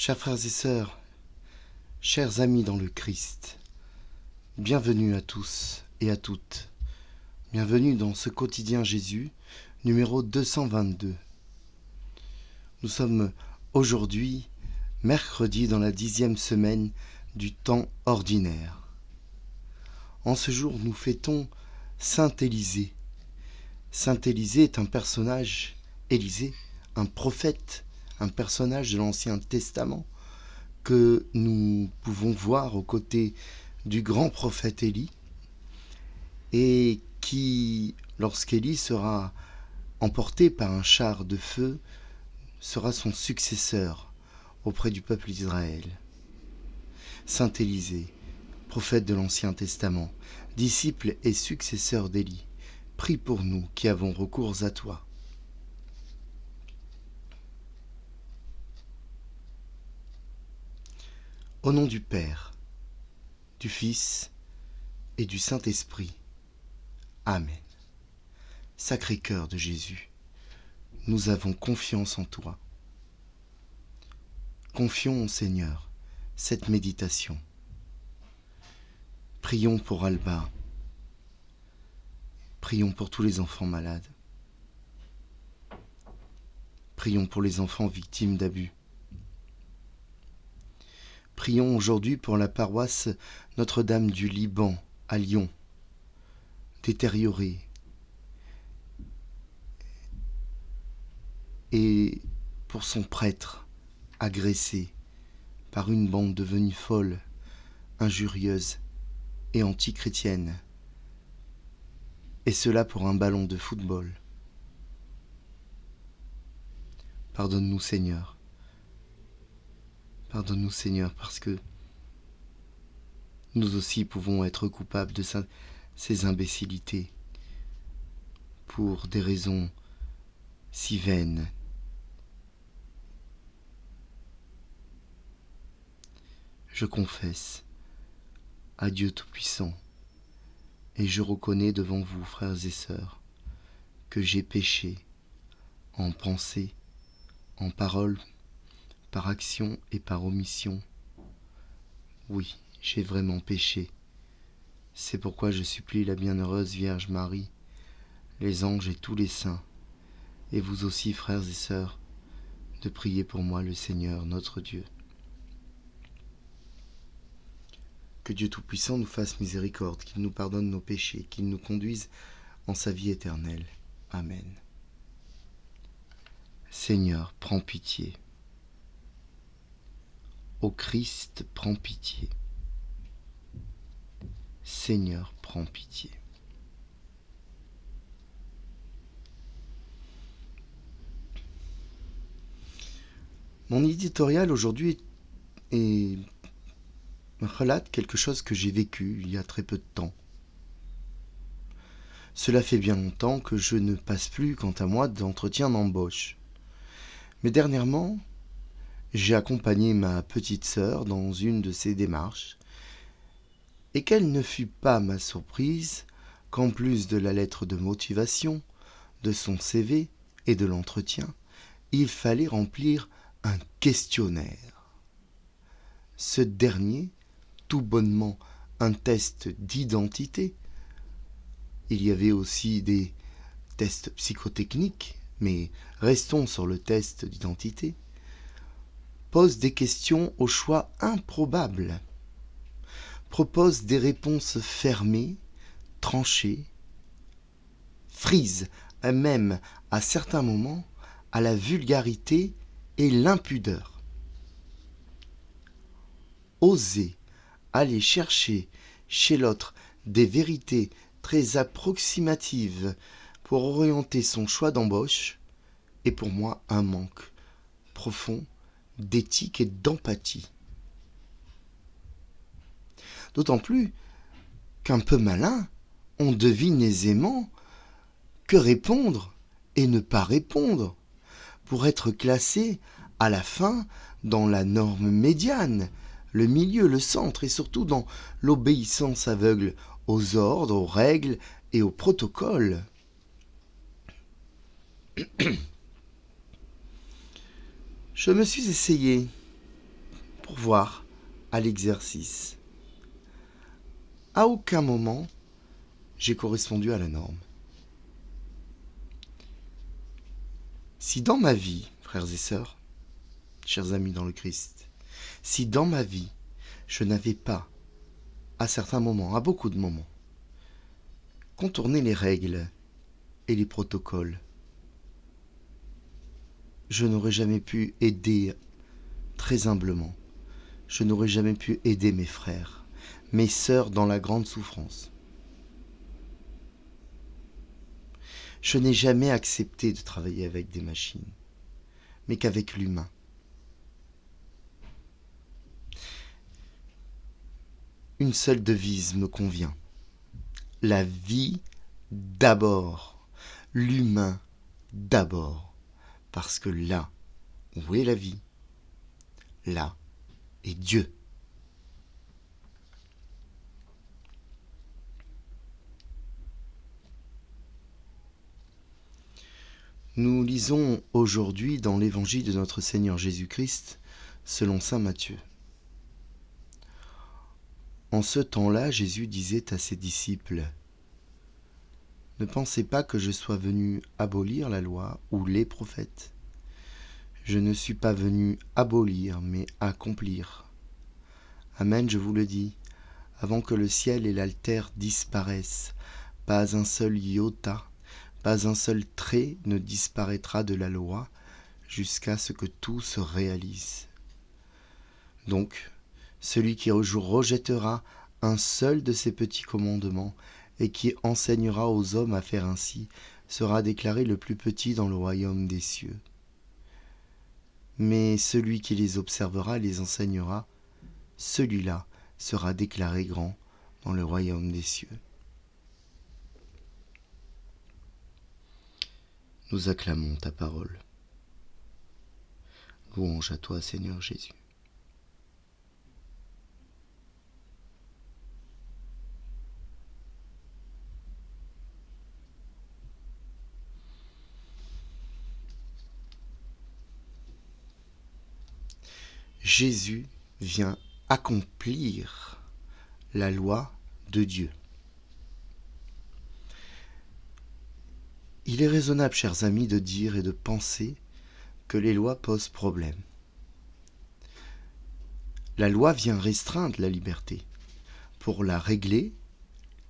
Chers frères et sœurs, chers amis dans le Christ, bienvenue à tous et à toutes. Bienvenue dans ce quotidien Jésus, numéro 222. Nous sommes aujourd'hui, mercredi, dans la 10e semaine du temps ordinaire. En ce jour, nous fêtons Saint Élisée. Saint Élisée est un personnage, Élisée, un prophète, un personnage de l'Ancien Testament que nous pouvons voir aux côtés du grand prophète Élie et qui, lorsqu'Élie sera emporté par un char de feu, sera son successeur auprès du peuple d'Israël. Saint Élisée, prophète de l'Ancien Testament, disciple et successeur d'Élie, prie pour nous qui avons recours à toi. Au nom du Père, du Fils et du Saint-Esprit. Amen. Sacré-Cœur de Jésus, nous avons confiance en toi. Confions au Seigneur cette méditation. Prions pour Alba. Prions pour tous les enfants malades. Prions pour les enfants victimes d'abus. Prions aujourd'hui pour la paroisse Notre-Dame du Liban à Lyon, détériorée, et pour son prêtre agressé par une bande devenue folle, injurieuse et antichrétienne, et cela pour un ballon de football. Pardonne-nous, Seigneur. Pardonne-nous, Seigneur, parce que nous aussi pouvons être coupables de ces imbécilités pour des raisons si vaines. Je confesse à Dieu Tout-Puissant et je reconnais devant vous, frères et sœurs, que j'ai péché en pensée, en parole, par action et par omission. Oui, j'ai vraiment péché. C'est pourquoi je supplie la bienheureuse Vierge Marie, les anges et tous les saints, et vous aussi, frères et sœurs, de prier pour moi le Seigneur, notre Dieu. Que Dieu Tout-Puissant nous fasse miséricorde, qu'il nous pardonne nos péchés, qu'il nous conduise en sa vie éternelle. Amen. Seigneur, prends pitié. Ô Christ, prends pitié. Seigneur, prends pitié. Mon éditorial aujourd'hui relate quelque chose que j'ai vécu il y a très peu de temps. Cela fait bien longtemps que je ne passe plus, quant à moi, d'entretien d'embauche. Mais dernièrement, j'ai accompagné ma petite sœur dans une de ses démarches, et quelle ne fut pas ma surprise qu'en plus de la lettre de motivation, de son CV et de l'entretien, il fallait remplir un questionnaire. Ce dernier, tout bonnement un test d'identité, il y avait aussi des tests psychotechniques, mais restons sur le test d'identité, pose des questions au choix improbable, propose des réponses fermées, tranchées, frise même à certains moments à la vulgarité et l'impudeur. Oser aller chercher chez l'autre des vérités très approximatives pour orienter son choix d'embauche est pour moi un manque profond d'éthique et d'empathie. D'autant plus qu'un peu malin, on devine aisément que répondre et ne pas répondre pour être classé à la fin dans la norme médiane, le milieu, le centre et surtout dans l'obéissance aveugle aux ordres, aux règles et aux protocoles. Je me suis essayé pourvoir à l'exercice. À aucun moment, j'ai correspondu à la norme. Si dans ma vie, frères et sœurs, chers amis dans le Christ, si dans ma vie, je n'avais pas, à certains moments, à beaucoup de moments, contourné les règles et les protocoles, je n'aurais jamais pu aider très humblement, je n'aurais jamais pu aider mes frères, mes sœurs dans la grande souffrance. Je n'ai jamais accepté de travailler avec des machines, mais qu'avec l'humain. Une seule devise me convient. La vie d'abord, l'humain d'abord, parce que là où est la vie, là est Dieu. Nous lisons aujourd'hui dans l'évangile de notre Seigneur Jésus-Christ, selon saint Matthieu. En ce temps-là, Jésus disait à ses disciples : « Ne pensez pas que je sois venu abolir la loi ou les prophètes. Je ne suis pas venu abolir, mais accomplir. Amen, je vous le dis, avant que le ciel et la terre disparaissent, pas un seul iota, pas un seul trait ne disparaîtra de la loi jusqu'à ce que tout se réalise. Donc, celui qui rejettera un seul de ces petits commandements et qui enseignera aux hommes à faire ainsi sera déclaré le plus petit dans le royaume des cieux. Mais celui qui les observera et les enseignera, celui-là sera déclaré grand dans le royaume des cieux. » Nous acclamons ta parole. Louange à toi, Seigneur Jésus. Jésus vient accomplir la loi de Dieu. Il est raisonnable, chers amis, de dire et de penser que les lois posent problème. La loi vient restreindre la liberté pour la régler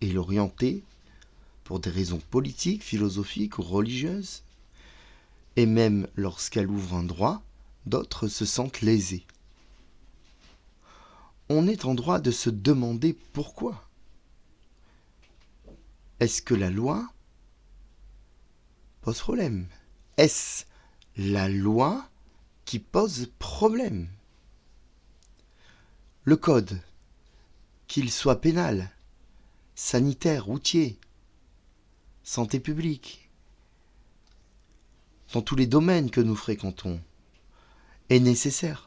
et l'orienter pour des raisons politiques, philosophiques ou religieuses. Et même lorsqu'elle ouvre un droit, d'autres se sentent lésés. On est en droit de se demander pourquoi. Est-ce que la loi pose problème ? Est-ce la loi qui pose problème ? Le code, qu'il soit pénal, sanitaire, routier, santé publique, dans tous les domaines que nous fréquentons, est nécessaire.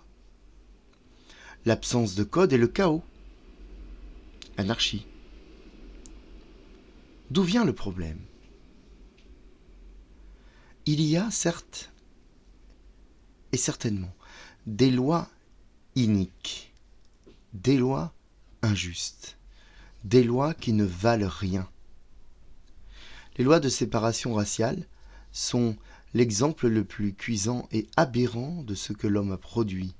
L'absence de code est le chaos, l'anarchie. D'où vient le problème ? Il y a, certes, et certainement, des lois iniques, des lois injustes, des lois qui ne valent rien. Les lois de séparation raciale sont l'exemple le plus cuisant et aberrant de ce que l'homme a produit.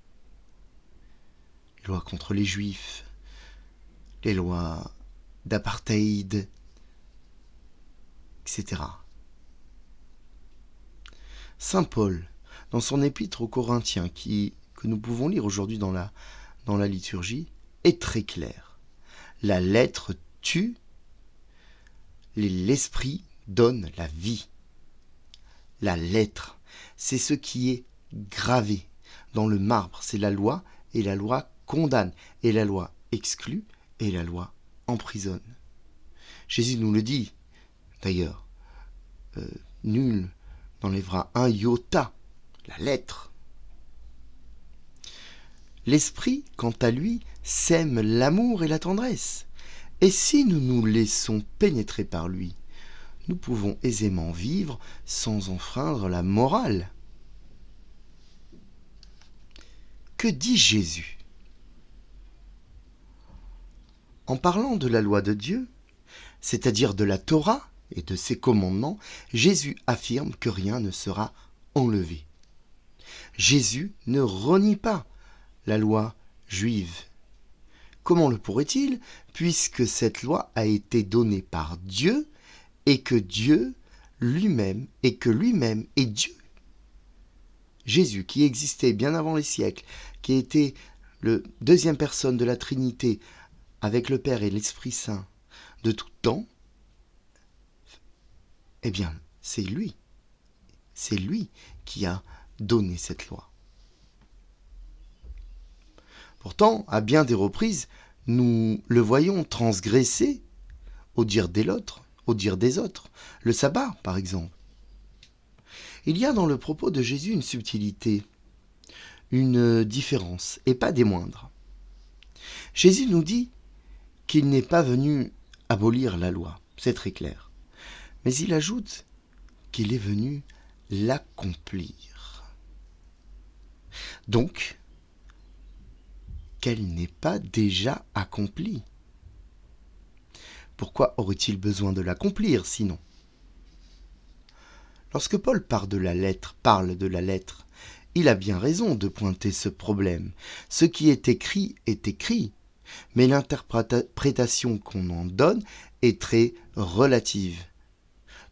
Les lois contre les juifs, les lois d'apartheid, etc. Saint Paul, dans son épître aux Corinthiens, que nous pouvons lire aujourd'hui dans la liturgie, est très clair. La lettre tue, l'esprit donne la vie. La lettre, c'est ce qui est gravé dans le marbre, c'est la loi, et la loi condamne, et la loi exclut, et la loi emprisonne. Jésus nous le dit, d'ailleurs, nul n'enlèvera un iota, la lettre. L'esprit, quant à lui, sème l'amour et la tendresse. Et si nous nous laissons pénétrer par lui, nous pouvons aisément vivre sans enfreindre la morale. Que dit Jésus ? En parlant de la loi de Dieu, c'est-à-dire de la Torah et de ses commandements, Jésus affirme que rien ne sera enlevé. Jésus ne renie pas la loi juive. Comment le pourrait-il, puisque cette loi a été donnée par Dieu et que lui-même est Dieu. Jésus, qui existait bien avant les siècles, qui était le deuxième personne de la Trinité, avec le Père et l'Esprit Saint, de tout temps, eh bien, c'est lui qui a donné cette loi. Pourtant, à bien des reprises, nous le voyons transgresser au dire des autres, le sabbat par exemple. Il y a dans le propos de Jésus une subtilité, une différence, et pas des moindres. Jésus nous dit qu'il n'est pas venu abolir la loi, c'est très clair. Mais il ajoute qu'il est venu l'accomplir. Donc, qu'elle n'est pas déjà accomplie. Pourquoi aurait-il besoin de l'accomplir sinon ? Lorsque Paul parle de la lettre, il a bien raison de pointer ce problème. Ce qui est écrit, mais l'interprétation qu'on en donne est très relative.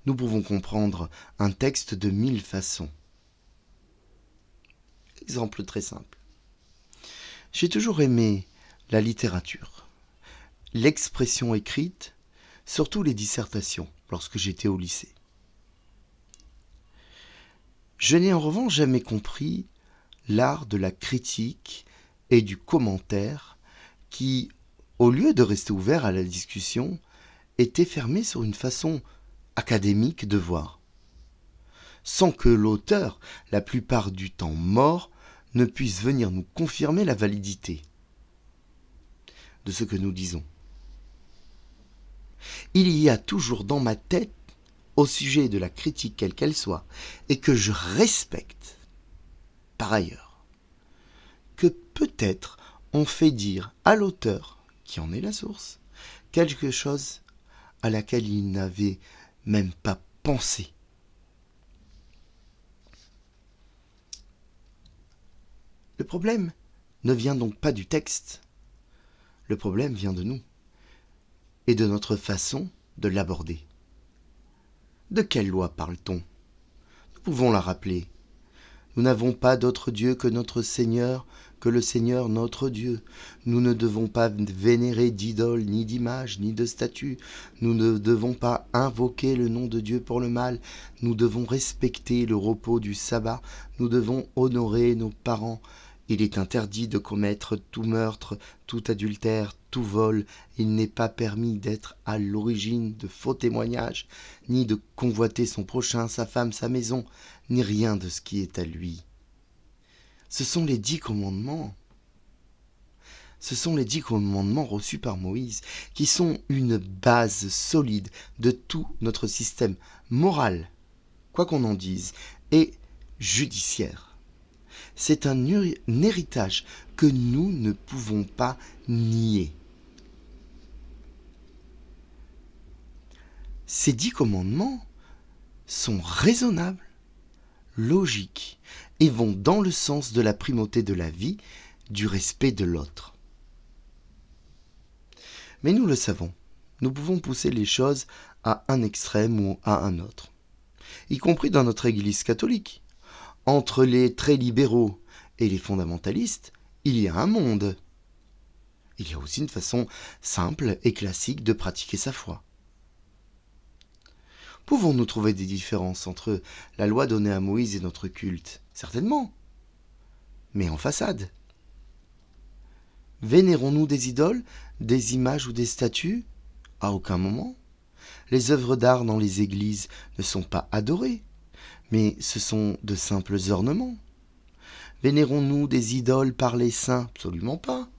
Nous pouvons comprendre un texte de 1000 façons. Exemple très simple. J'ai toujours aimé la littérature, l'expression écrite, surtout les dissertations, lorsque j'étais au lycée. Je n'ai en revanche jamais compris l'art de la critique et du commentaire qui, au lieu de rester ouvert à la discussion, était fermé sur une façon académique de voir, sans que l'auteur, la plupart du temps mort, ne puisse venir nous confirmer la validité de ce que nous disons. Il y a toujours dans ma tête, au sujet de la critique quelle qu'elle soit, et que je respecte, par ailleurs, que peut-être on fait dire à l'auteur, qui en est la source, quelque chose à laquelle il n'avait même pas pensé. Le problème ne vient donc pas du texte, le problème vient de nous et de notre façon de l'aborder. De quelle loi parle-t-on ? Nous pouvons la rappeler. Nous n'avons pas d'autre Dieu que notre Seigneur, que le Seigneur notre Dieu. Nous ne devons pas vénérer d'idole, ni d'image, ni de statue. Nous ne devons pas invoquer le nom de Dieu pour le mal. Nous devons respecter le repos du sabbat. Nous devons honorer nos parents. Il est interdit de commettre tout meurtre, tout adultère, tout vol. Il n'est pas permis d'être à l'origine de faux témoignages, ni de convoiter son prochain, sa femme, sa maison, ni rien de ce qui est à lui. Ce sont les 10 commandements. Ce sont les 10 commandements reçus par Moïse, qui sont une base solide de tout notre système moral, quoi qu'on en dise, et judiciaire. C'est un héritage que nous ne pouvons pas nier. Ces 10 commandements sont raisonnables, logiques et vont dans le sens de la primauté de la vie, du respect de l'autre. Mais nous le savons, nous pouvons pousser les choses à un extrême ou à un autre, y compris dans notre Église catholique. Entre les très libéraux et les fondamentalistes, il y a un monde. Il y a aussi une façon simple et classique de pratiquer sa foi. Pouvons-nous trouver des différences entre la loi donnée à Moïse et notre culte ? Certainement, mais en façade. Vénérons-nous des idoles, des images ou des statues ? À aucun moment. Les œuvres d'art dans les églises ne sont pas adorées, mais ce sont de simples ornements. Vénérons-nous des idoles par les saints ? Absolument pas.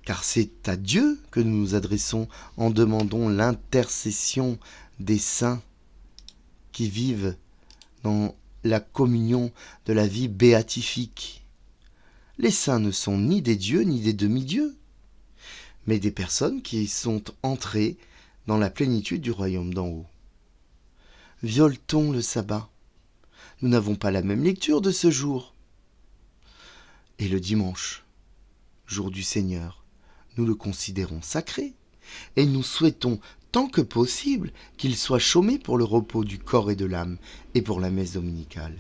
Car c'est à Dieu que nous nous adressons en demandant l'intercession des saints qui vivent dans la communion de la vie béatifique. Les saints ne sont ni des dieux ni des demi-dieux, mais des personnes qui sont entrées dans la plénitude du royaume d'en haut. Viole-t-on le sabbat? Nous n'avons pas la même lecture de ce jour. Et le dimanche, jour du Seigneur, nous le considérons sacré, et nous souhaitons tant que possible qu'il soit chômé pour le repos du corps et de l'âme, et pour la messe dominicale.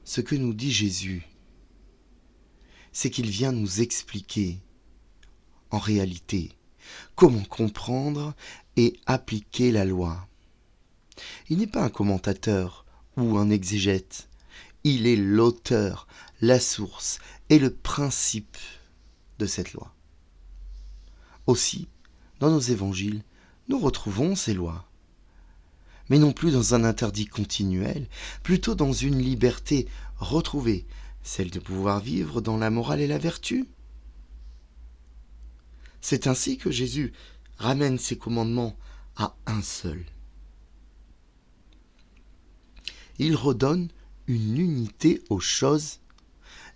Ce que nous dit Jésus, c'est qu'il vient nous expliquer, en réalité, comment comprendre et appliquer la loi. Il n'est pas un commentateur ou un exégète, il est l'auteur, la source et le principe de cette loi. Aussi, dans nos évangiles, nous retrouvons ces lois, mais non plus dans un interdit continuel, plutôt dans une liberté retrouvée, celle de pouvoir vivre dans la morale et la vertu. C'est ainsi que Jésus ramène ses commandements à un seul. Il redonne une unité aux choses,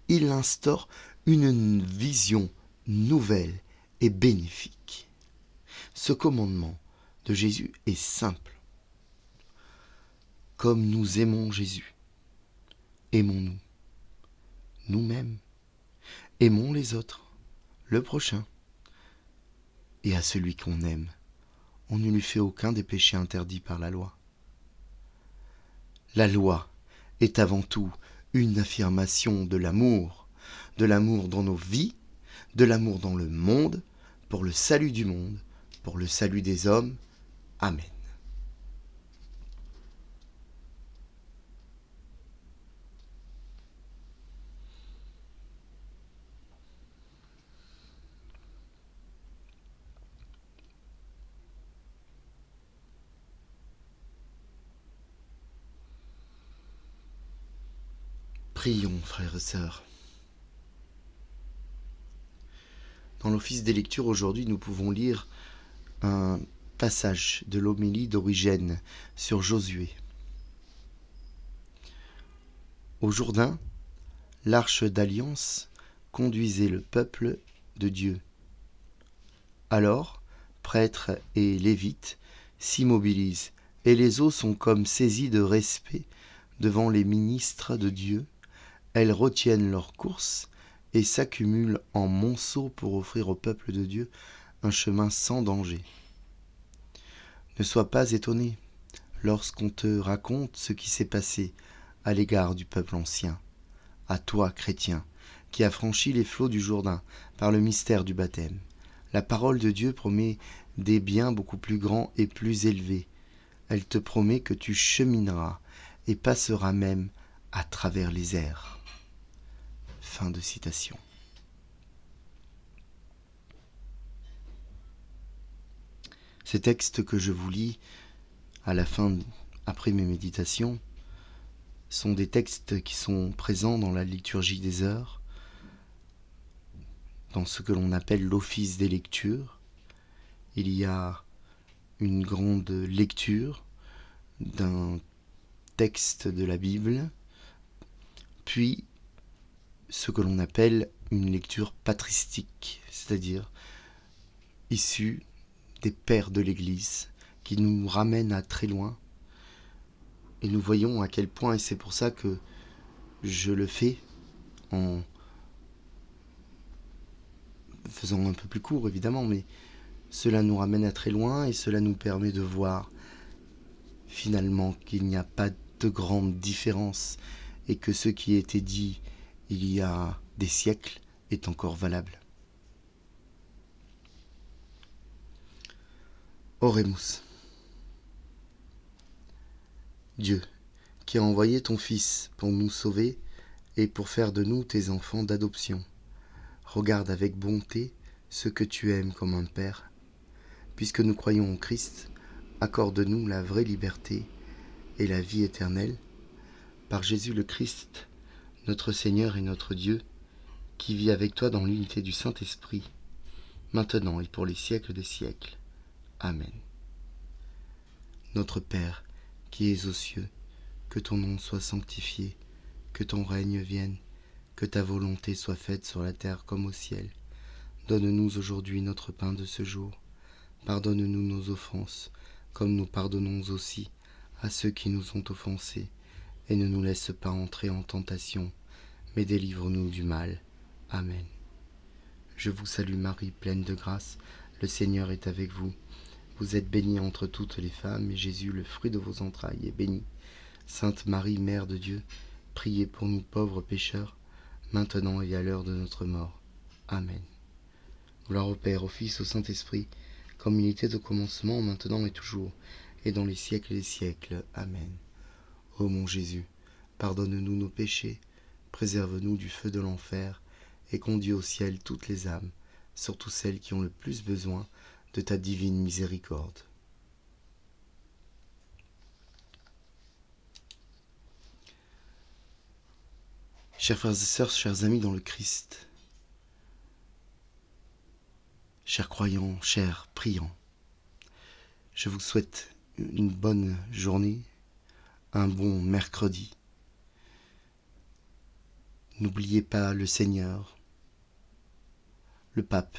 il instaure une vision nouvelle et bénéfique. Ce commandement de Jésus est simple. Comme nous aimons Jésus, aimons-nous nous-mêmes, aimons les autres, le prochain. Et à celui qu'on aime, on ne lui fait aucun des péchés interdits par la loi. La loi est avant tout une affirmation de l'amour dans nos vies, de l'amour dans le monde, pour le salut du monde, pour le salut des hommes. Amen. Prions, frères et sœurs. Dans l'office des lectures aujourd'hui, nous pouvons lire un passage de l'homélie d'Origène sur Josué. Au Jourdain, l'arche d'alliance conduisait le peuple de Dieu. Alors, prêtres et lévites s'immobilisent, et les eaux sont comme saisies de respect devant les ministres de Dieu. Elles retiennent leur course et s'accumulent en monceaux pour offrir au peuple de Dieu un chemin sans danger. Ne sois pas étonné lorsqu'on te raconte ce qui s'est passé à l'égard du peuple ancien, à toi, chrétien, qui as franchi les flots du Jourdain par le mystère du baptême. La parole de Dieu promet des biens beaucoup plus grands et plus élevés. Elle te promet que tu chemineras et passeras même à travers les airs. Fin de citation. Ces textes que je vous lis à la fin, après mes méditations, sont des textes qui sont présents dans la liturgie des heures, dans ce que l'on appelle l'office des lectures. Il y a une grande lecture d'un texte de la Bible, puis ce que l'on appelle une lecture patristique, c'est-à-dire issue des pères de l'Église, qui nous ramènent à très loin. Et nous voyons à quel point, et c'est pour ça que je le fais en faisant un peu plus court évidemment, mais cela nous ramène à très loin et cela nous permet de voir finalement qu'il n'y a pas de grande différence et que ce qui a été dit il y a des siècles est encore valable. Oremus. Dieu, qui a envoyé ton Fils pour nous sauver et pour faire de nous tes enfants d'adoption, regarde avec bonté ce que tu aimes comme un Père. Puisque nous croyons en Christ, accorde-nous la vraie liberté et la vie éternelle, par Jésus le Christ, notre Seigneur et notre Dieu, qui vit avec toi dans l'unité du Saint-Esprit, maintenant et pour les siècles des siècles. Amen. Notre Père, qui es aux cieux, que ton nom soit sanctifié, que ton règne vienne, que ta volonté soit faite sur la terre comme au ciel. Donne-nous aujourd'hui notre pain de ce jour. Pardonne-nous nos offenses, comme nous pardonnons aussi à ceux qui nous ont offensés. Et ne nous laisse pas entrer en tentation, mais délivre-nous du mal. Amen. Je vous salue Marie, pleine de grâce, le Seigneur est avec vous. Vous êtes bénie entre toutes les femmes, et Jésus, le fruit de vos entrailles, est béni. Sainte Marie, Mère de Dieu, priez pour nous pauvres pécheurs, maintenant et à l'heure de notre mort. Amen. Gloire au Père, au Fils, au Saint-Esprit, comme il était au commencement, maintenant et toujours, et dans les siècles des siècles. Amen. Ô mon Jésus, pardonne-nous nos péchés, préserve-nous du feu de l'enfer, et conduis au ciel toutes les âmes, surtout celles qui ont le plus besoin de ta divine miséricorde. Chers frères et sœurs, chers amis dans le Christ, chers croyants, chers priants, je vous souhaite une bonne journée, un bon mercredi. N'oubliez pas le Seigneur. Le pape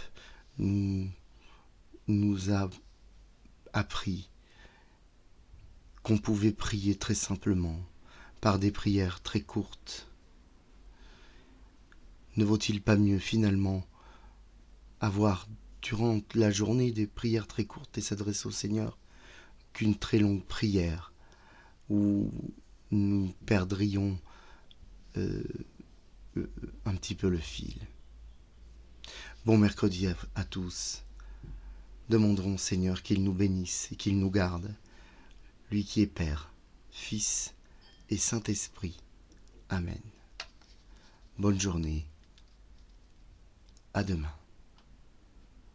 nous a appris qu'on pouvait prier très simplement, par des prières très courtes. Ne vaut-il pas mieux finalement avoir durant la journée des prières très courtes et s'adresser au Seigneur qu'une très longue prière où nous perdrions un petit peu le fil. Bon mercredi à tous. Demanderons au Seigneur qu'il nous bénisse et qu'il nous garde, lui qui est Père, Fils et Saint-Esprit. Amen. Bonne journée. À demain.